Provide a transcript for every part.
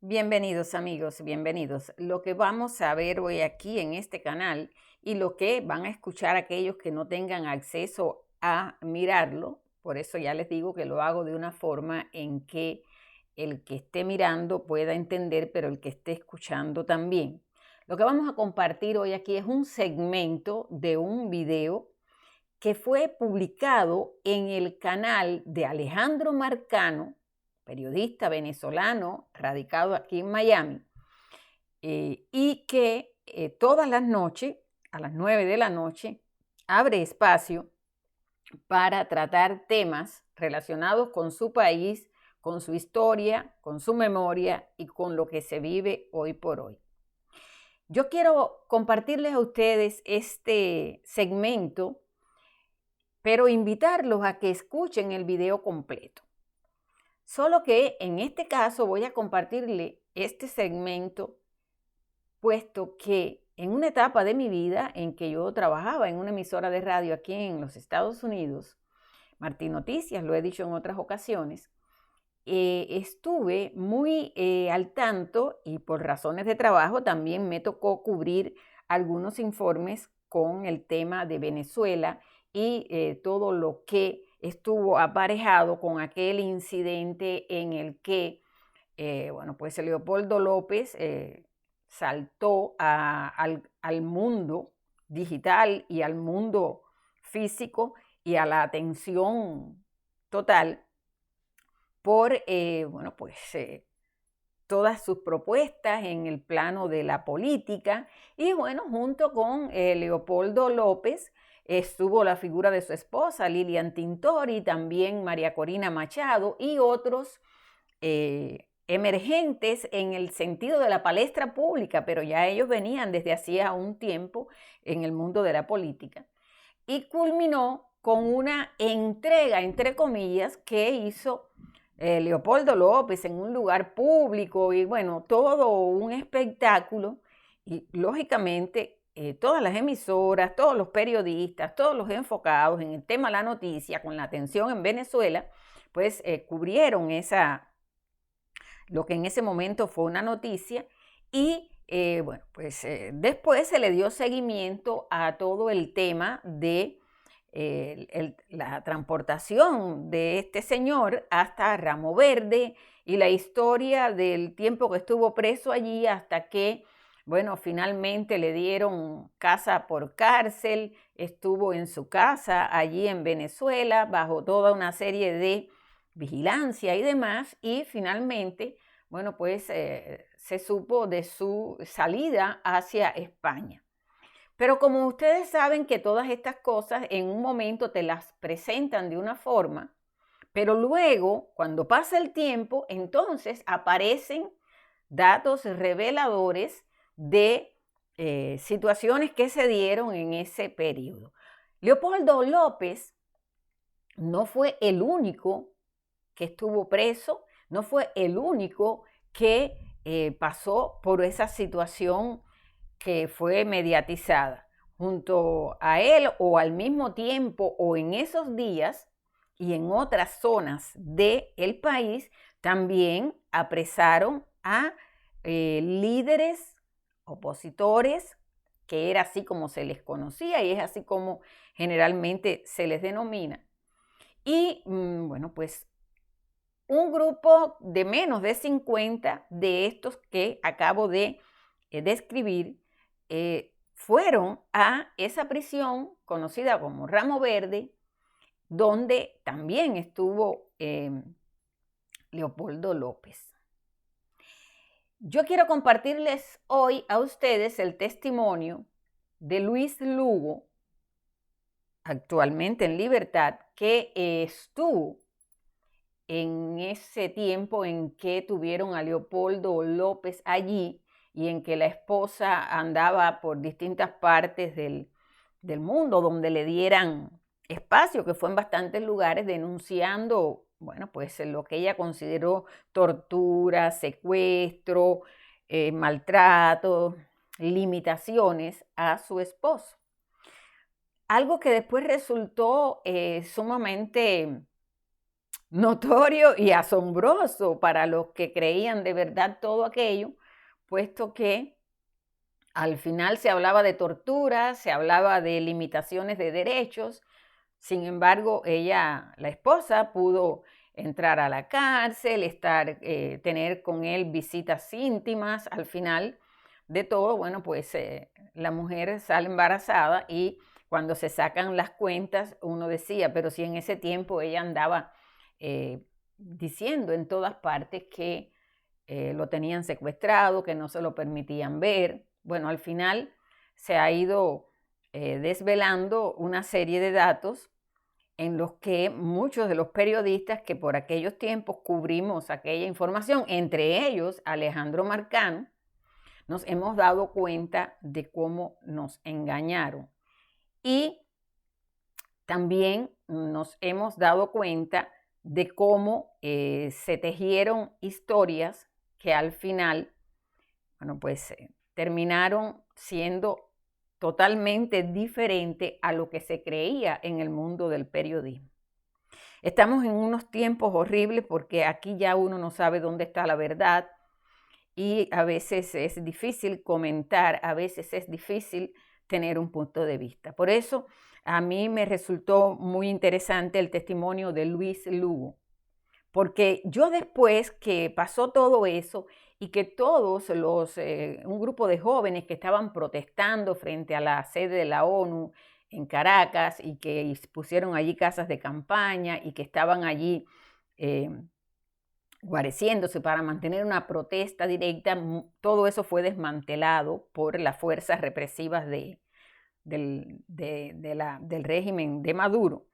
Bienvenidos amigos, bienvenidos. Lo que vamos a ver hoy aquí en este canal y lo que van a escuchar aquellos que no tengan acceso a mirarlo, por eso ya les digo que lo hago de una forma en que el que esté mirando pueda entender, pero el que esté escuchando también. Lo que vamos a compartir hoy aquí es un segmento de un video que fue publicado en el canal de Alejandro Marcano, periodista venezolano radicado aquí en Miami, y que todas las noches, a las 9 de la noche, abre espacio para tratar temas relacionados con su país, con su historia, con su memoria y con lo que se vive hoy por hoy. Yo quiero compartirles a ustedes este segmento, pero invitarlos a que escuchen el video completo. Solo que en este caso voy a compartirle este segmento, puesto que en una etapa de mi vida en que yo trabajaba en una emisora de radio aquí en los Estados Unidos, Martín Noticias, lo he dicho en otras ocasiones, estuve muy al tanto y por razones de trabajo también me tocó cubrir algunos informes con el tema de Venezuela y todo lo que estuvo aparejado con aquel incidente en el que, pues Leopoldo López saltó al mundo digital y al mundo físico y a la atención total por, todas sus propuestas en el plano de la política. Y bueno, junto con Leopoldo López estuvo la figura de su esposa, Lilian Tintori, también María Corina Machado y otros emergentes en el sentido de la palestra pública, pero ya ellos venían desde hacía un tiempo en el mundo de la política. Y culminó con una entrega, entre comillas, que hizo Leopoldo López en un lugar público y bueno, todo un espectáculo y lógicamente todas las emisoras, todos los periodistas, todos los enfocados en el tema de la noticia con la atención en Venezuela, pues cubrieron lo que en ese momento fue una noticia y después se le dio seguimiento a todo el tema de la transportación de este señor hasta Ramo Verde y la historia del tiempo que estuvo preso allí hasta que, bueno, finalmente le dieron casa por cárcel, estuvo en su casa allí en Venezuela bajo toda una serie de vigilancia y demás y finalmente, se supo de su salida hacia España. Pero como ustedes saben que todas estas cosas en un momento te las presentan de una forma, pero luego, cuando pasa el tiempo, entonces aparecen datos reveladores de situaciones que se dieron en ese periodo. Leopoldo López no fue el único que estuvo preso, no fue el único que pasó por esa situación que fue mediatizada. Junto a él o al mismo tiempo o en esos días y en otras zonas del país también apresaron a líderes opositores, que era así como se les conocía y es así como generalmente se les denomina. Y un grupo de menos de 50 de estos que acabo de describir fueron a esa prisión conocida como Ramo Verde, donde también estuvo Leopoldo López. Yo quiero compartirles hoy a ustedes el testimonio de Luis Lugo, actualmente en libertad, que estuvo en ese tiempo en que tuvieron a Leopoldo López allí y en que la esposa andaba por distintas partes del mundo donde le dieran espacio, que fue en bastantes lugares, denunciando, lo que ella consideró tortura, secuestro, maltrato, limitaciones a su esposo. Algo que después resultó sumamente notorio y asombroso para los que creían de verdad todo aquello, puesto que al final se hablaba de tortura, se hablaba de limitaciones de derechos. Sin embargo, ella, la esposa, pudo entrar a la cárcel, tener con él visitas íntimas. Al final de todo, bueno, pues la mujer sale embarazada y cuando se sacan las cuentas, uno decía, pero si en ese tiempo ella andaba diciendo en todas partes que lo tenían secuestrado, que no se lo permitían ver. Bueno, al final se ha ido desvelando una serie de datos en los que muchos de los periodistas que por aquellos tiempos cubrimos aquella información, entre ellos Alejandro Marcano, nos hemos dado cuenta de cómo nos engañaron. Y también nos hemos dado cuenta de cómo se tejieron historias que al final, bueno, pues terminaron siendo totalmente diferente a lo que se creía en el mundo del periodismo. Estamos en unos tiempos horribles porque aquí ya uno no sabe dónde está la verdad y a veces es difícil comentar, a veces es difícil tener un punto de vista. Por eso a mí me resultó muy interesante el testimonio de Luis Lugo, porque yo después que pasó todo eso y que un grupo de jóvenes que estaban protestando frente a la sede de la ONU en Caracas y que pusieron allí casas de campaña y que estaban allí guareciéndose para mantener una protesta directa, todo eso fue desmantelado por las fuerzas represivas del régimen de Maduro.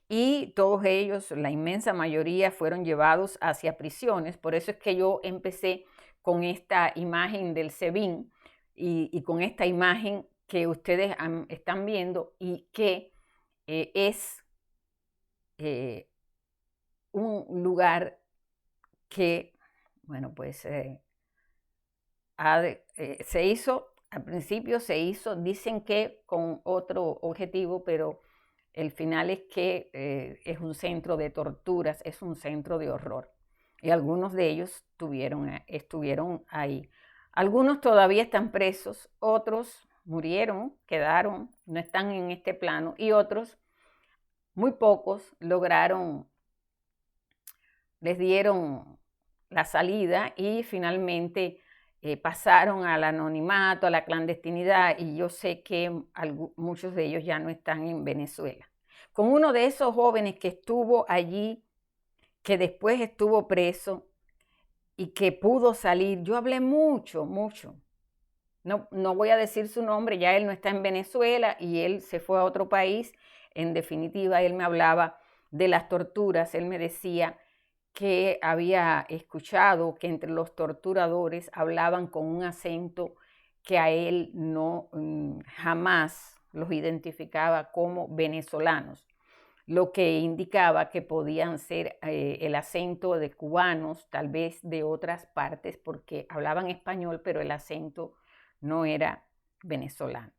Y todos ellos, la inmensa mayoría, fueron llevados hacia prisiones. Por eso es que yo empecé con esta imagen del SEBIN y con esta imagen que ustedes están viendo y que es un lugar que, bueno, pues se hizo, al principio se hizo, dicen que con otro objetivo, pero el final es que es un centro de torturas, es un centro de horror. Y algunos de ellos estuvieron ahí. Algunos todavía están presos, otros murieron, quedaron, no están en este plano, y otros, muy pocos, les dieron la salida y finalmente pasaron al anonimato, a la clandestinidad, y yo sé que muchos de ellos ya no están en Venezuela. Con uno de esos jóvenes que estuvo allí, que después estuvo preso y que pudo salir, yo hablé mucho, mucho. No voy a decir su nombre, ya él no está en Venezuela y él se fue a otro país. En definitiva, él me hablaba de las torturas, él me decía que había escuchado que entre los torturadores hablaban con un acento que a él no jamás los identificaba como venezolanos, lo que indicaba que podían ser el acento de cubanos, tal vez de otras partes, porque hablaban español, pero el acento no era venezolano.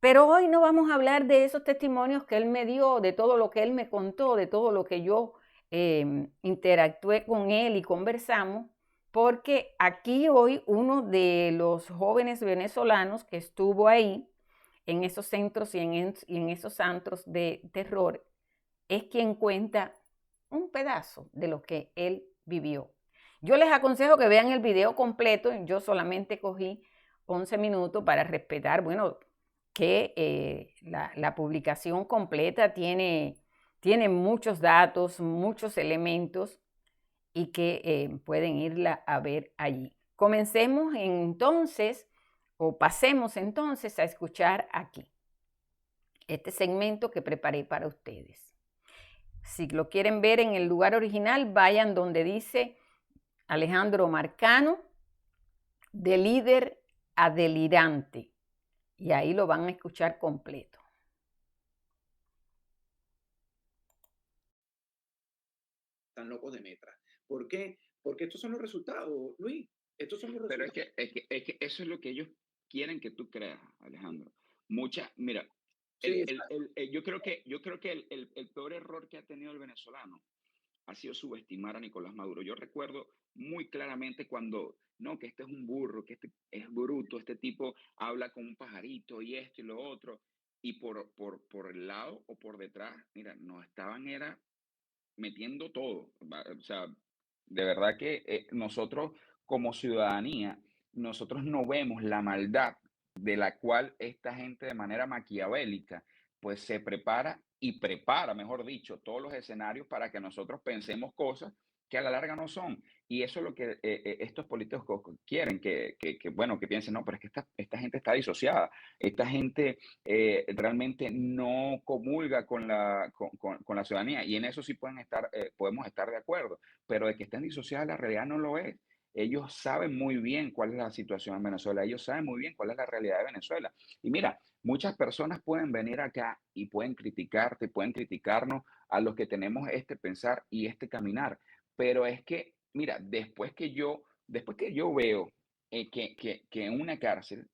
Pero hoy no vamos a hablar de esos testimonios que él me dio, de todo lo que él me contó, de todo lo que yo interactué con él y conversamos, porque aquí hoy uno de los jóvenes venezolanos que estuvo ahí, en esos centros y en esos antros de terror, es quien cuenta un pedazo de lo que él vivió. Yo les aconsejo que vean el video completo, yo solamente cogí 11 minutos para respetar, bueno, que la publicación completa tiene muchos datos, muchos elementos y que pueden irla a ver allí. Comencemos entonces, o pasemos entonces a escuchar aquí este segmento que preparé para ustedes. Si lo quieren ver en el lugar original, vayan donde dice Alejandro Marcano, de líder a delirante, y ahí lo van a escuchar completo. Tan locos de Metra. ¿Por qué? Porque estos son los resultados, Luis. Estos son los Pero resultados. es que eso es lo que ellos quieren que tú creas, Alejandro. Mira, Sí, yo creo que el peor error que ha tenido el venezolano ha sido subestimar a Nicolás Maduro. Yo recuerdo muy claramente cuando, no, que este es un burro, que este es bruto, este tipo habla con un pajarito y esto y lo otro, y por el lado o por detrás, mira, nos estaban era metiendo todo. O sea, de verdad que nosotros como ciudadanía, nosotros no vemos la maldad de la cual esta gente de manera maquiavélica, pues se prepara y prepara, mejor dicho, todos los escenarios para que nosotros pensemos cosas que a la larga no son. Y eso es lo que estos políticos quieren, bueno, que piensen, no, pero es que esta gente está disociada, esta gente realmente no comulga con la ciudadanía y en eso sí podemos estar de acuerdo, pero de que estén disociadas la realidad no lo es. Ellos saben muy bien cuál es la situación en Venezuela, ellos saben muy bien cuál es la realidad de Venezuela. Y mira, muchas personas pueden venir acá y pueden criticarte, pueden criticarnos a los que tenemos este pensar y este caminar, pero es que, mira, después que yo veo que en una cárcel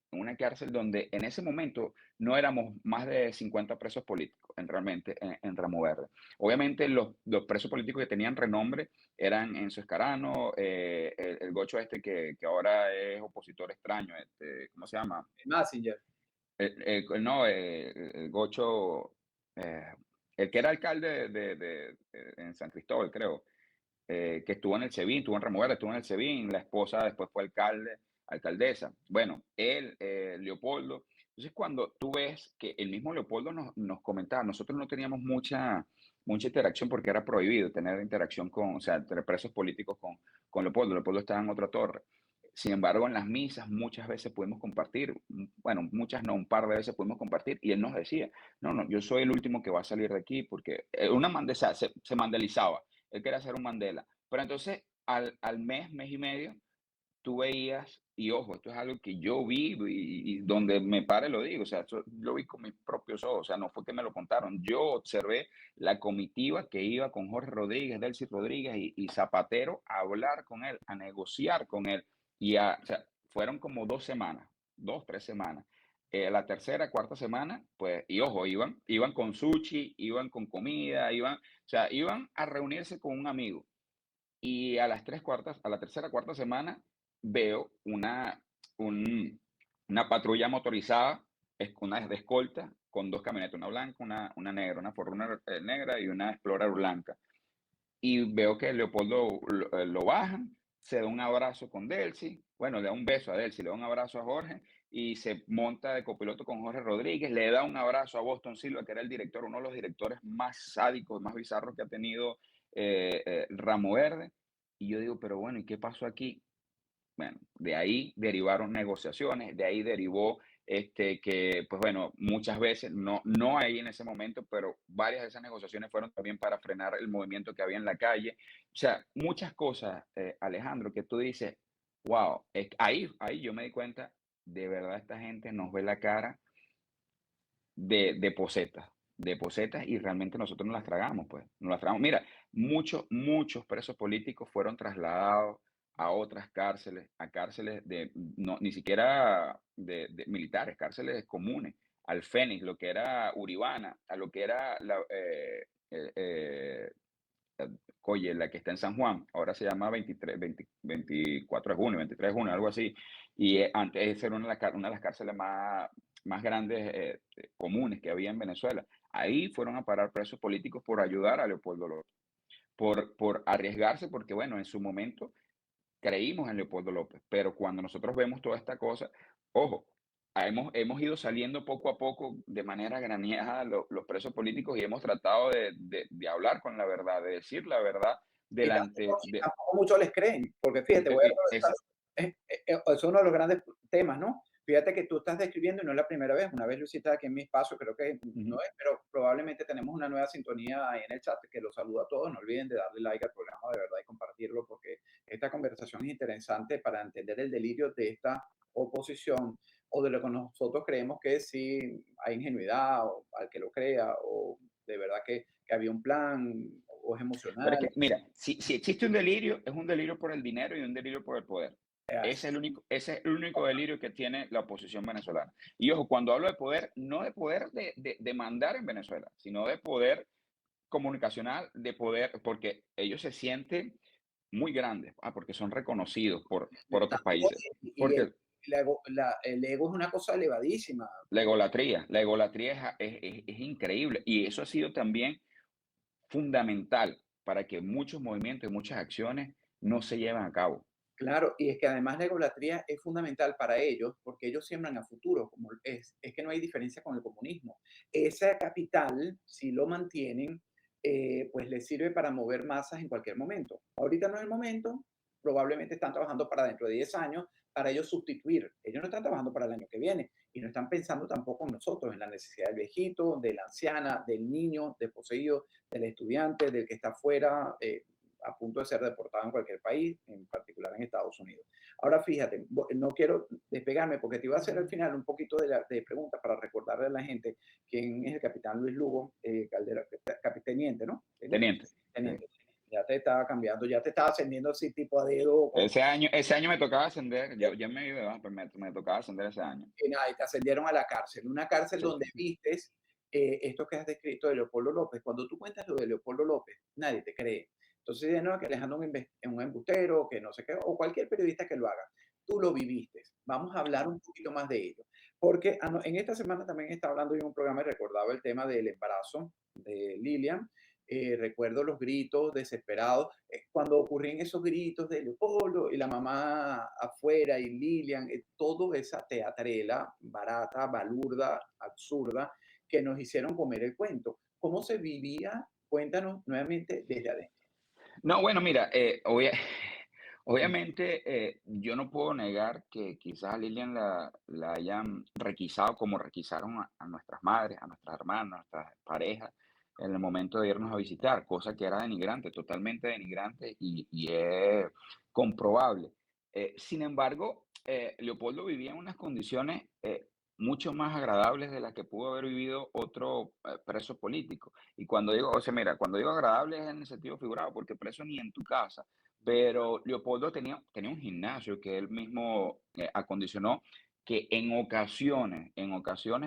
donde en ese momento no éramos más de 50 presos políticos realmente en Ramo Verde. Obviamente los presos políticos que tenían renombre eran Enzo Escarano, el gocho este que ahora es opositor extraño, ¿cómo se llama? Messenger. No, el gocho, el que era alcalde en San Cristóbal, creo, que estuvo en el SEBIN, estuvo en Ramo Verde, estuvo en el SEBIN, la esposa después fue alcaldesa. Bueno, él, Leopoldo. Entonces, cuando tú ves que el mismo Leopoldo nos comentaba, nosotros no teníamos mucha interacción porque era prohibido tener interacción o sea, entre presos políticos con Leopoldo. Leopoldo estaba en otra torre. Sin embargo, en las misas muchas veces pudimos compartir, bueno, muchas no, un par de veces pudimos compartir, y él nos decía, no, no, yo soy el último que va a salir de aquí, porque se mandalizaba, él quería hacer un Mandela. Pero entonces, al mes y medio, tú veías, y ojo, esto es algo que yo vi y donde me pare lo digo, o sea, eso lo vi con mis propios ojos, o sea, no fue que me lo contaron, yo observé la comitiva que iba con Jorge Rodríguez, Delcy Rodríguez y Zapatero a hablar con él, a negociar con él, o sea, fueron como 2 semanas, 2, 3 semanas. La tercera, cuarta semana, pues, y ojo, iban con sushi, iban con comida, o sea, iban a reunirse con un amigo. Y a la tercera, cuarta semana, veo una patrulla motorizada, una de escolta, con dos camionetas, una blanca, una negra, una Forerunner negra y una Explorer blanca. Y veo que Leopoldo lo bajan, se da un abrazo con Delcy, bueno, le da un beso a Delcy, le da un abrazo a Jorge y se monta de copiloto con Jorge Rodríguez, le da un abrazo a Boston Silva, que era el director, uno de los directores más sádicos, más bizarros que ha tenido Ramo Verde. Y yo digo, pero bueno, ¿y qué pasó aquí? Bueno, de ahí derivaron negociaciones, de ahí derivó que, pues bueno, muchas veces, no ahí en ese momento, pero varias de esas negociaciones fueron también para frenar el movimiento que había en la calle. O sea, muchas cosas, Alejandro, que tú dices, wow, ahí yo me di cuenta, de verdad esta gente nos ve la cara de posetas y realmente nosotros nos las tragamos, pues, nos las tragamos. Mira, muchos presos políticos fueron trasladados a otras cárceles, a cárceles no, ni siquiera de militares, cárceles comunes, al Fénix, lo que era Uribana, a lo que era eh, eh, Coye, la que está en San Juan, ahora se llama 24 de junio, 23 de junio, algo así, y antes esa era una de las cárceles más grandes, comunes que había en Venezuela. Ahí fueron a parar presos políticos por ayudar a Leopoldo López, por arriesgarse, porque bueno, en su momento creímos en Leopoldo López, pero cuando nosotros vemos toda esta cosa, ojo, hemos ido saliendo poco a poco de manera graneada los presos políticos y hemos tratado de hablar con la verdad, de decir la verdad Y delante de... tampoco muchos les creen, porque fíjate, voy a esa- aprovechar, es uno de los grandes temas, ¿no? Fíjate que tú estás describiendo y no es la primera vez, una vez lo hiciste aquí en mi espacio, creo que no Ujú. es, pero probablemente tenemos una nueva sintonía ahí en el chat, que los saludo a todos, no olviden de darle like al programa de verdad y compartirlo, porque esta conversación es interesante para entender el delirio de esta oposición o de lo que nosotros creemos que sí hay ingenuidad o al que lo crea o de verdad que había un plan o es Pero es emocional. que, mira, si existe un delirio, es un delirio por el dinero y un delirio por el poder. Ese es el único delirio que tiene la oposición venezolana. Y ojo, cuando hablo de poder, no de poder de mandar en Venezuela, sino de poder comunicacional, de poder, porque ellos se sienten muy grandes, porque son reconocidos por otros países. Y Porque el ego es una cosa elevadísima. la egolatría es increíble y eso ha sido también fundamental para que muchos movimientos y muchas acciones no se lleven a cabo. Claro, y es que además la egolatría es fundamental para ellos porque ellos siembran a futuro, como es que no hay diferencia con el comunismo. Ese capital, si lo mantienen, pues les sirve para mover masas en cualquier momento. Ahorita no es el momento, probablemente están trabajando para dentro de 10 años para ellos sustituir. Ellos no están trabajando para el año que viene y no están pensando tampoco en nosotros, en la necesidad del viejito, de la anciana, del niño desposeído, del estudiante, del que está fuera. A punto de ser deportado en cualquier país, en particular en Estados Unidos. Ahora fíjate, no quiero despegarme porque te iba a hacer al final un poquito de preguntas para recordarle a la gente quién es el capitán Luis Lugo Caldera, capiteniente, ¿no? Teniente. Teniente. Sí. Ya te estaba cambiando, ya te estaba ascendiendo así tipo a dedo. Ese año me tocaba ascender, yo ya me iba de baja, pero me tocaba ascender ese año. Y nada, y te ascendieron a la cárcel, una cárcel Sí. donde vistes esto que has descrito de Leopoldo López. Cuando tú cuentas lo de Leopoldo López, nadie te cree. Entonces, de nuevo, que Alejandro es un embustero, que no sé qué, o cualquier periodista que lo haga. Tú lo viviste. Vamos a hablar un poquito más de ello. Porque en esta semana también estaba hablando en un programa y recordaba el tema del embarazo de Lilian. Recuerdo los gritos desesperados, cuando ocurrían esos gritos de Leopoldo y la mamá afuera y Lilian, toda esa teatrela barata, balurda, absurda, que nos hicieron comer el cuento. ¿Cómo se vivía? Cuéntanos nuevamente desde adentro. No, bueno, mira, obviamente yo no puedo negar que quizás a Lilian la hayan requisado como requisaron a nuestras madres, a nuestras hermanas, a nuestras parejas en el momento de irnos a visitar, cosa que era denigrante, totalmente denigrante y es comprobable. Sin embargo, Leopoldo vivía en unas condiciones mucho más agradables de las que pudo haber vivido otro preso político. Y cuando digo, o sea, mira, cuando digo agradable es en el sentido figurado, porque preso ni en tu casa. Pero Leopoldo tenía un gimnasio que él mismo acondicionó, que en ocasiones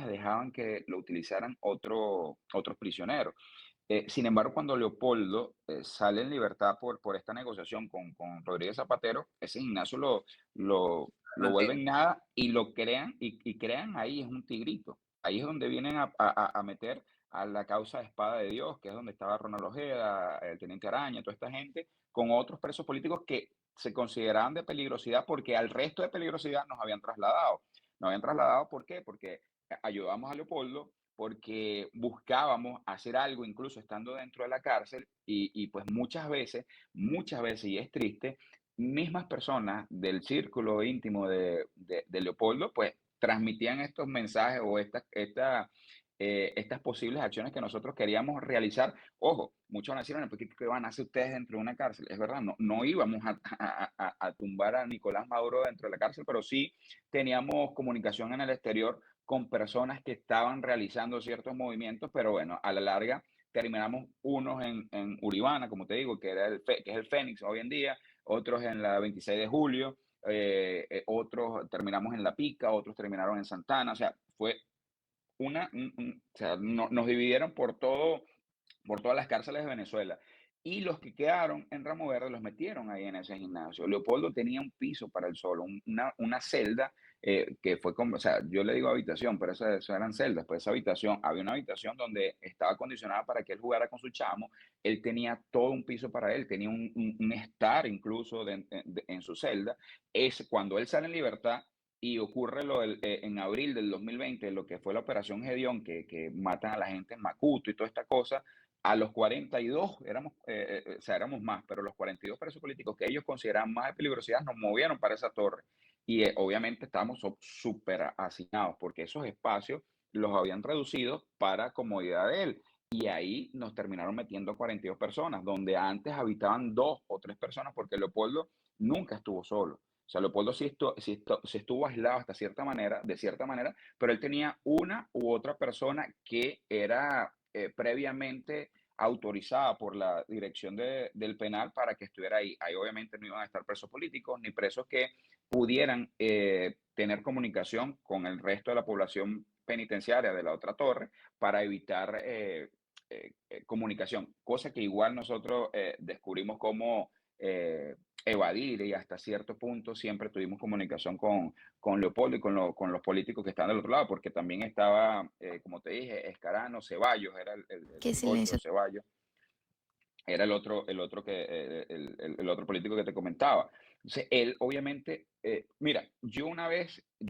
dejaban que lo utilizaran otros prisioneros. Sin embargo, cuando Leopoldo sale en libertad por esta negociación con Rodríguez Zapatero, ese gimnasio lo vuelven nada y lo crean, y crean ahí, es un tigrito. Ahí es donde vienen a meter a la causa de Espada de Dios, que es donde estaba Ronald Ojeda, el Teniente Araña, toda esta gente, con otros presos políticos que se consideraban de peligrosidad porque al resto de peligrosidad nos habían trasladado. Nos habían trasladado, ¿por qué? Porque ayudamos a Leopoldo, porque buscábamos hacer algo, incluso estando dentro de la cárcel, y pues muchas veces, y es triste, mismas personas del círculo íntimo de Leopoldo, pues transmitían estos mensajes o estas posibles acciones que nosotros queríamos realizar. Ojo, muchos van a decir, bueno, pues, ¿qué van a hacer ustedes dentro de una cárcel? Es verdad, no íbamos a tumbar a Nicolás Maduro dentro de la cárcel, pero sí teníamos comunicación en el exterior con personas que estaban realizando ciertos movimientos, pero bueno, a la larga terminamos unos en Uribana, como te digo, que es el Fénix hoy en día, otros en la 26 de julio, otros terminamos en La Pica, otros terminaron en Santana, o sea, fue o sea, nos dividieron por todas las cárceles de Venezuela. Y los que quedaron en Ramo Verde los metieron ahí en ese gimnasio. Leopoldo tenía un piso para él solo, una celda que fue como, o sea, yo le digo habitación, pero eso eran celdas. Pues esa habitación, había una habitación donde estaba acondicionada para que él jugara con su chamo. Él tenía todo un piso para él, tenía un estar incluso en su celda. Es cuando él sale en libertad y ocurre en abril del 2020, lo que fue la operación Gedeón, que matan a la gente en Macuto y toda esta cosa. A los 42 o sea, éramos más, pero los 42 presos políticos que ellos consideraban más de peligrosidad nos movieron para esa torre. Y obviamente estábamos súper hacinados porque esos espacios los habían reducido para comodidad de él. Y ahí nos terminaron metiendo 42 personas, donde antes habitaban 2 o 3 personas, porque Leopoldo nunca estuvo solo. O sea, Leopoldo sí estuvo aislado hasta cierta manera, de cierta manera, pero él tenía una u otra persona que era previamente autorizada por la dirección del penal para que estuviera ahí. Ahí obviamente no iban a estar presos políticos ni presos que pudieran tener comunicación con el resto de la población penitenciaria de la otra torre para evitar comunicación, cosa que igual nosotros descubrimos cómo evadir y hasta cierto punto siempre tuvimos comunicación con Leopoldo y con los políticos que estaban del otro lado, porque también estaba, como te dije, Escarano, Ceballos, era Qué el Gocho silencio. Ceballos, era el otro político que te comentaba. Entonces, él obviamente, mira, yo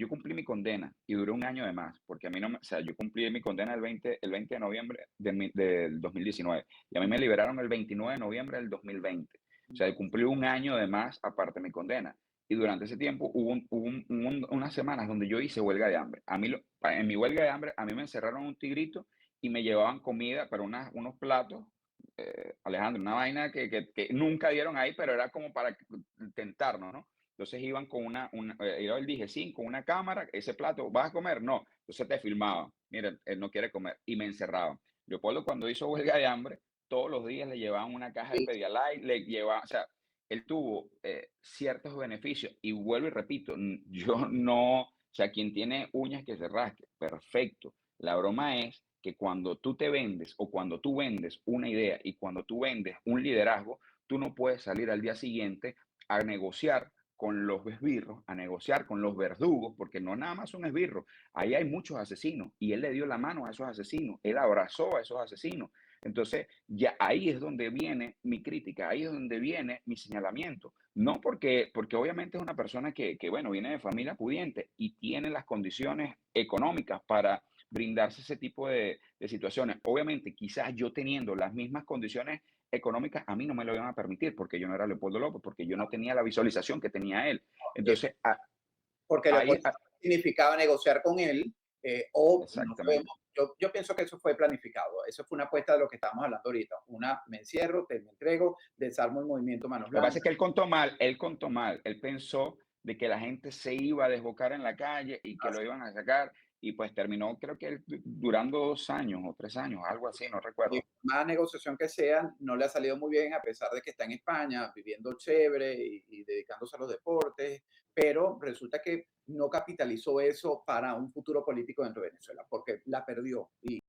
cumplí mi condena y duró un año de más, porque a mí no me, o sea, yo cumplí mi condena el 20 de noviembre del 2019 y a mí me liberaron el 29 de noviembre del 2020. O sea, cumplí un año de más aparte de mi condena. Y durante ese tiempo unas semanas donde yo hice huelga de hambre. En mi huelga de hambre, a mí me encerraron un tigrito y me llevaban comida para unos platos, Alejandro, una vaina que nunca dieron ahí, pero era como para tentarnos, ¿no? Entonces iban con iba el DG5 con una cámara, ese plato, ¿vas a comer? No. Entonces te filmaban, mira, él no quiere comer, y me encerraban. Leopoldo cuando hizo huelga de hambre, todos los días le llevaban una caja de Pedialyte, le llevaban, o sea, él tuvo ciertos beneficios, y vuelvo y repito, yo no, o sea, quien tiene uñas que se rasque, perfecto. La broma es que cuando tú te vendes o cuando tú vendes una idea y cuando tú vendes un liderazgo, tú no puedes salir al día siguiente a negociar con los esbirros, a negociar con los verdugos, porque no nada más son esbirros, ahí hay muchos asesinos y él le dio la mano a esos asesinos, él abrazó a esos asesinos. Entonces, ya ahí es donde viene mi crítica, ahí es donde viene mi señalamiento. No porque obviamente es una persona que, bueno, viene de familia pudiente y tiene las condiciones económicas para brindarse ese tipo de situaciones. Obviamente, quizás yo teniendo las mismas condiciones económicas, a mí no me lo iban a permitir porque yo no era Leopoldo López, porque yo no tenía la visualización que tenía él. Entonces, Porque ahí, Leopoldo significaba negociar con él, o no sabemos. exactamente. Yo pienso que eso fue planificado. Eso fue una apuesta de lo que estábamos hablando ahorita. Me encierro, te me entrego, desarmo el movimiento Manos Lo que pasa es Blancas. que él contó mal, él pensó de que la gente se iba a desbocar en la calle y que lo iban a sacar y pues terminó creo que él durando 2 años o 3 años, algo así, no Y recuerdo. más negociación que sea, no le ha salido muy bien, a pesar de que está en España, viviendo chévere y dedicándose a los deportes, pero resulta que no capitalizó eso para un futuro político dentro de Venezuela, porque la perdió. Y